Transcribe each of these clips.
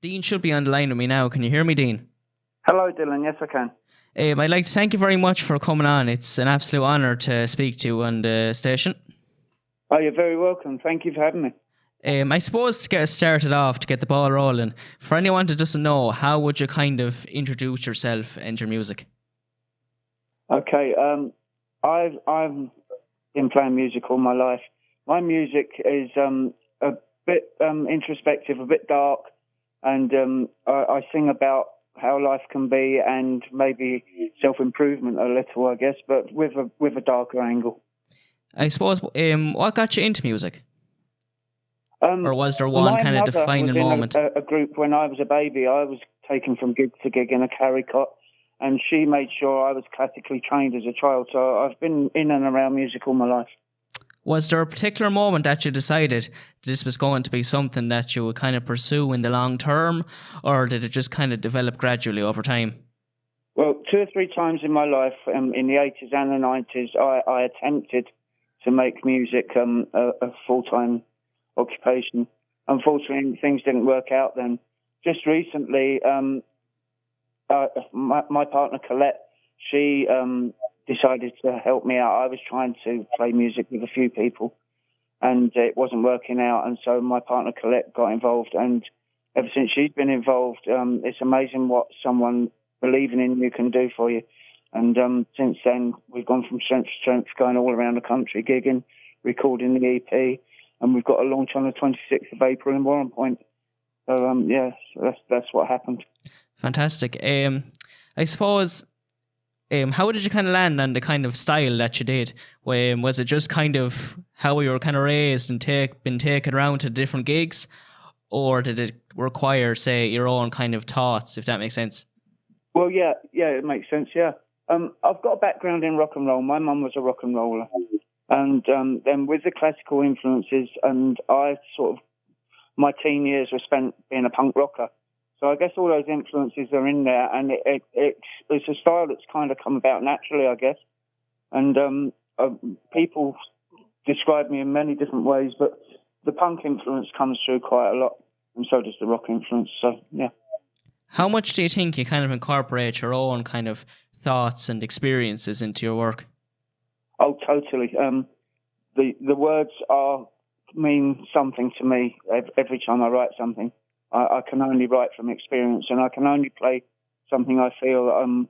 Dean should be on the line with me now. Can you hear me, Dean? Hello, Dylan. Yes, I can. I'd like to thank you very much for coming on. It's an absolute honour to speak to you on the station. Oh, you're very welcome. Thank you for having me. I suppose to get us started off, to get the ball rolling, for anyone that doesn't know, how would you kind of introduce yourself and your music? Okay, I've been playing music all my life. My music is a bit introspective, a bit dark, and I sing about how life can be and maybe self-improvement a little, I guess, but with a darker angle. I suppose, what got you into music? Or was there one kind of defining moment? My mother was in a group when I was a baby. I was taken from gig to gig in a carry cot, and she made sure I was classically trained as a child. So I've been in and around music all my life. Was there a particular moment that you decided this was going to be something that you would kind of pursue in the long term, or did it just kind of develop gradually over time? Well, 2 or 3 times in my life, in the 80s and the 90s, I attempted to make music a full-time occupation. Unfortunately, things didn't work out then. Just recently, my partner Colette, she decided to help me out. I was trying to play music with a few people, and it wasn't working out. And so my partner Colette got involved, and ever since she's been involved, it's amazing what someone believing in you can do for you. And since then, we've gone from strength to strength, going all around the country, gigging, recording the EP, and we've got a launch on the 26th of April in Warren Point. So, so that's what happened. Fantastic. I suppose, how did you kind of land on the kind of style that you did? Was it just kind of how you were kind of raised and been taken around to different gigs? Or did it require, say, your own kind of thoughts, if that makes sense? Well, yeah, it makes sense, yeah. I've got a background in rock and roll. My mum was a rock and roller. And then with the classical influences, and my teen years were spent being a punk rocker. So I guess all those influences are in there, and it's a style that's kind of come about naturally, I guess. And people describe me in many different ways, but the punk influence comes through quite a lot, and so does the rock influence, so yeah. How much do you think you kind of incorporate your own kind of thoughts and experiences into your work? Oh, totally. The words mean something to me every time I write something. I can only write from experience, and I can only play something I feel.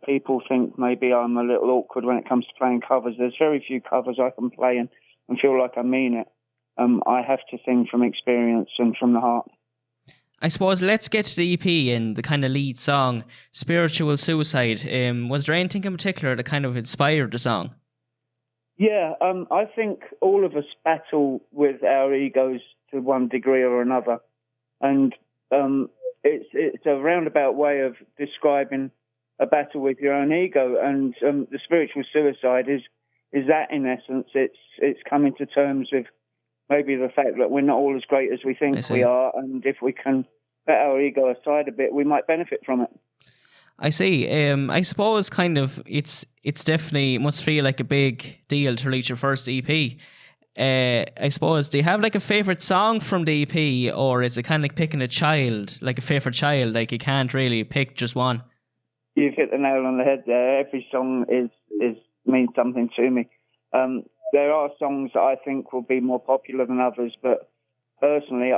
People think maybe I'm a little awkward when it comes to playing covers. There's very few covers I can play and feel like I mean it. I have to sing from experience and from the heart. I suppose let's get to the EP and the kind of lead song, Spiritual Suicide. Was there anything in particular that kind of inspired the song? Yeah, I think all of us battle with our egos to one degree or another. And it's a roundabout way of describing a battle with your own ego. And the spiritual suicide is that in essence. It's coming to terms with maybe the fact that we're not all as great as we think we are, and if we can put our ego aside a bit, we might benefit from it. I see. I suppose kind of it's definitely, it must feel like a big deal to reach your first EP. I suppose, do you have like a favourite song from the EP, or is it kind of like picking a child, like a favourite child, like you can't really pick just one? You've hit the nail on the head there. Every song means something to me. There are songs that I think will be more popular than others, but personally,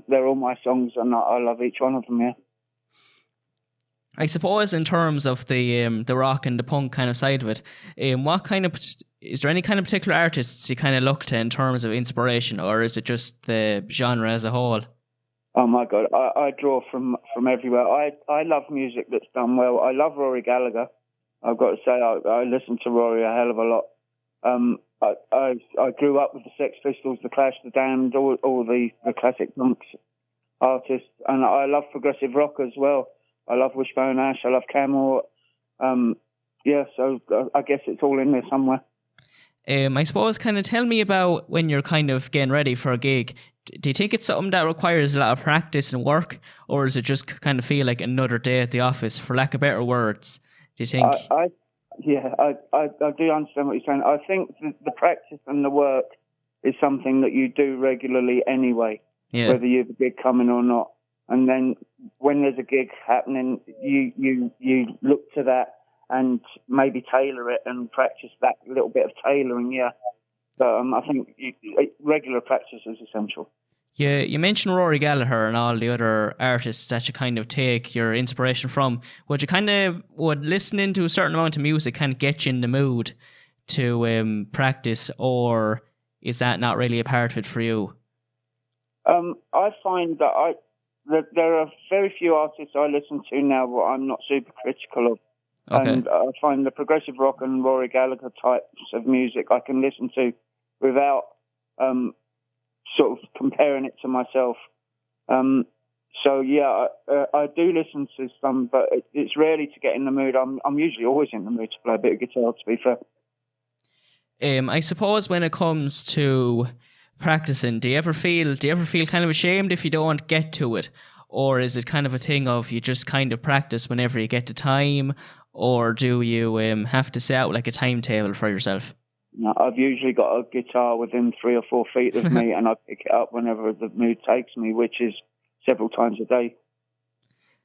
they're all my songs, and I love each one of them, yeah. I suppose in terms of the rock and the punk kind of side of it, is there any kind of particular artists you kind of look to in terms of inspiration, or is it just the genre as a whole? Oh my God, I draw from everywhere. I love music that's done well. I love Rory Gallagher. I've got to say, I listen to Rory a hell of a lot. I grew up with the Sex Pistols, the Clash, the Damned, all the classic punk artists, and I love progressive rock as well. I love Wishbone Ash, I love Camel. So I guess it's all in there somewhere. I suppose, kind of tell me about when you're kind of getting ready for a gig. Do you think it's something that requires a lot of practice and work, or does it just kind of feel like another day at the office, for lack of better words? Do you think? I do understand what you're saying. I think the practice and the work is something that you do regularly anyway. Yeah. whether you have a gig coming or not. And then when there's a gig happening, you look to that and maybe tailor it and practice that little bit of tailoring, yeah. So I think regular practice is essential. Yeah, you mentioned Rory Gallagher and all the other artists that you kind of take your inspiration from. Would listening to a certain amount of music kind of get you in the mood to practice, or is that not really a part of it for you? I find that there are very few artists I listen to now that I'm not super critical of. Okay. And I find the progressive rock and Rory Gallagher types of music I can listen to without sort of comparing it to myself. So yeah, I do listen to some, but it's rarely to get in the mood. I'm usually always in the mood to play a bit of guitar, to be fair. I suppose when it comes to practicing, do you ever feel kind of ashamed if you don't get to it? Or is it kind of a thing of you just kind of practice whenever you get the time? Or do you have to set out like a timetable for yourself? No, I've usually got a guitar within 3 or 4 feet of me, and I pick it up whenever the mood takes me, which is several times a day.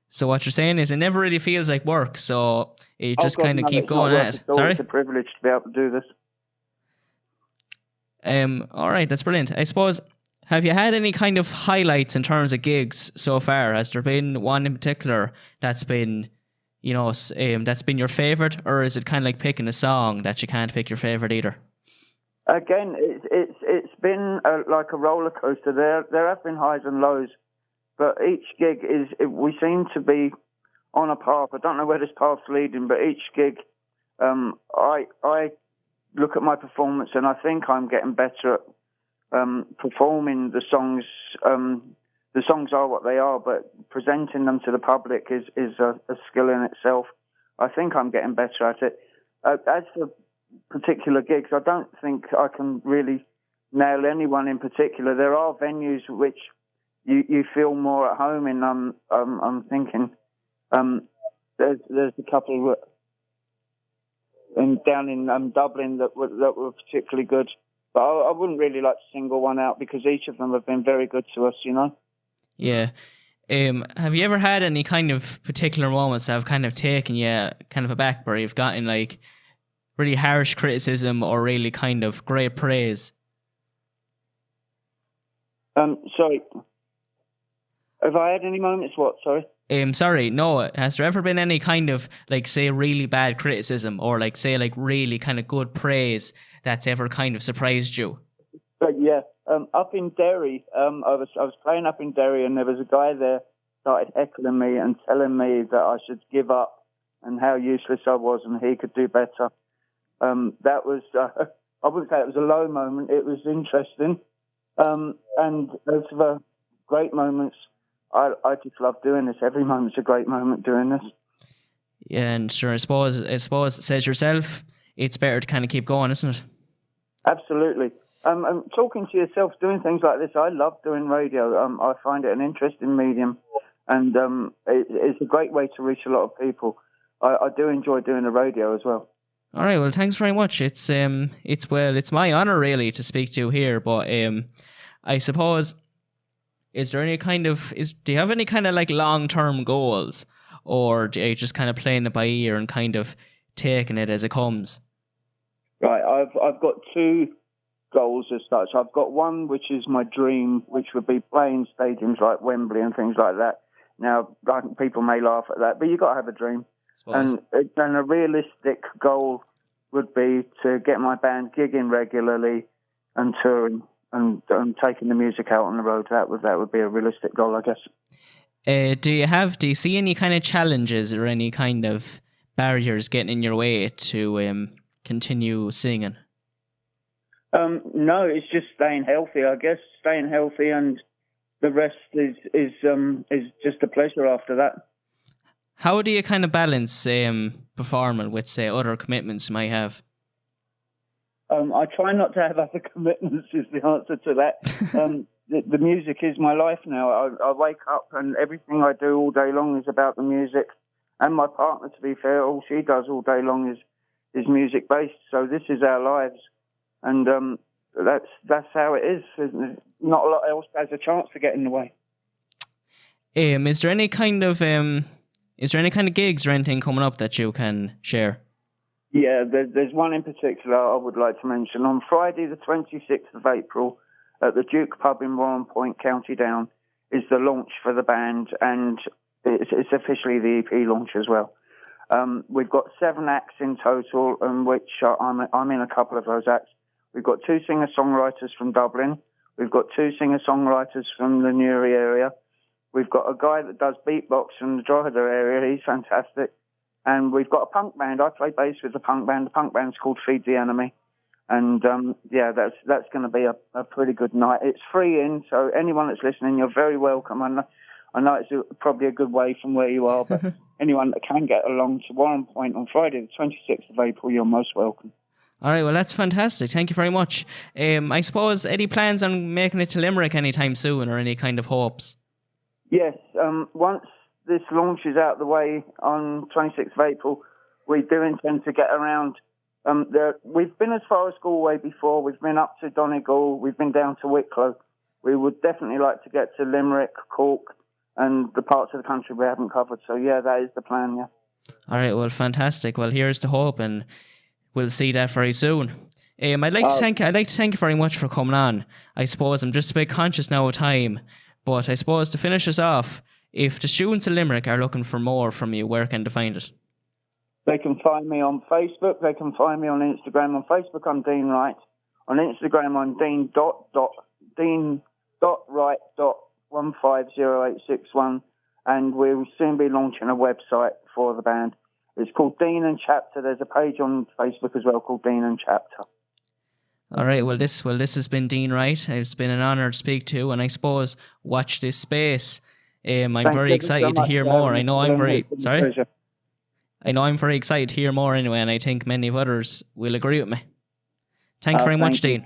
So what you're saying is it never really feels like work, so you just kind of keep going at it. Sorry? It's a privilege to be able to do this. All right, that's brilliant. I suppose, have you had any kind of highlights in terms of gigs so far? Has there been one in particular that's been, that's been your favorite, or is it kind of like picking a song that you can't pick your favorite either? Again, it's been like a roller coaster. There have been highs and lows, but each gig we seem to be on a path. I don't know where this path's leading, but each gig, I look at my performance and I think I'm getting better at performing the songs. The songs are what they are, but presenting them to the public is a skill in itself. I think I'm getting better at it. As for particular gigs, I don't think I can really nail anyone in particular. There are venues which you feel more at home in. I'm thinking there's a couple down in Dublin that were particularly good, but I wouldn't really like to single one out because each of them have been very good to us, Yeah. Have you ever had any kind of particular moments that have kind of taken you kind of aback, where you've gotten like really harsh criticism or really kind of great praise? Sorry. Have I had any moments? What? Sorry. Sorry, no. Has there ever been any kind of like, say, really bad criticism, or like, say, like really kind of good praise that's ever kind of surprised you? Yeah. Up in Derry, I was playing up in Derry, and there was a guy there started heckling me and telling me that I should give up and how useless I was and he could do better. That was, I wouldn't say it was a low moment. It was interesting. And as for great moments, I just love doing this. Every moment's a great moment doing this. Yeah, and sure, I suppose it says yourself, it's better to kind of keep going, isn't it? Absolutely. Talking to yourself, doing things like this, I love doing radio. I find it an interesting medium, and it's a great way to reach a lot of people. I do enjoy doing the radio as well. All right, well, thanks very much. It's my honor really to speak to you here, but I suppose, do you have any kind of like long-term goals, or are you just kind of playing it by ear and kind of taking it as it comes? Right, I've got 2 goals as such. I've got one which is my dream, which would be playing stadiums like Wembley and things like that. Now, people may laugh at that, but you've got to have a dream. And a realistic goal would be to get my band gigging regularly and touring and taking the music out on the road. That would be a realistic goal, I guess. Do you see any kind of challenges or any kind of barriers getting in your way to continue singing? No, it's just staying healthy, I guess. Staying healthy, and the rest is just a pleasure after that. How do you kind of balance performing with, say, other commitments you might have? I try not to have other commitments is the answer to that. The music is my life now. I wake up and everything I do all day long is about the music. And my partner, to be fair, all she does all day long is music-based. So this is our lives. And that's how it is. Not a lot else has a chance to get in the way. Is there any kind of gigs or anything coming up that you can share? Yeah, there's one in particular I would like to mention. On Friday, the 26th of April, at the Duke Pub in Warren Point, County Down, is the launch for the band, and it's officially the EP launch as well. We've got 7 acts in total, in which I'm in a couple of those acts. We've got 2 singer-songwriters from Dublin. We've got 2 singer-songwriters from the Newry area. We've got a guy that does beatbox from the Drogheda area. He's fantastic. And we've got a punk band. I play bass with the punk band. The punk band's called Feed the Enemy. And, that's going to be a pretty good night. It's free in, so anyone that's listening, you're very welcome. I know it's probably a good way from where you are, but anyone that can get along to Warren Point on Friday, the 26th of April, you're most welcome. All right, well, that's fantastic. Thank you very much. I suppose, any plans on making it to Limerick anytime soon, or any kind of hopes? Yes, once this launch is out of the way on 26th of April, we do intend to get around. We've been as far as Galway before. We've been up to Donegal. We've been down to Wicklow. We would definitely like to get to Limerick, Cork, and the parts of the country we haven't covered. So, yeah, that is the plan, yeah. All right, well, fantastic. Well, here's the hope, and we'll see that very soon. I'd like to thank you very much for coming on. I suppose I'm just a bit conscious now of time, but I suppose to finish us off, if the students in Limerick are looking for more from you, where can they find it? They can find me on Facebook. They can find me on Instagram. On Facebook, I'm Dean Wright. On Instagram, I'm Dean.Wright.150861. And we'll soon be launching a website for the band. It's called Dean and Chapter. There's a page on Facebook as well called Dean and Chapter. All right. Well, this has been Dean Wright. It's been an honour to speak to, and I suppose watch this space. I'm very excited to hear more. I know I'm very excited to hear more anyway, and I think many of others will agree with me. Thank you very much, Dean.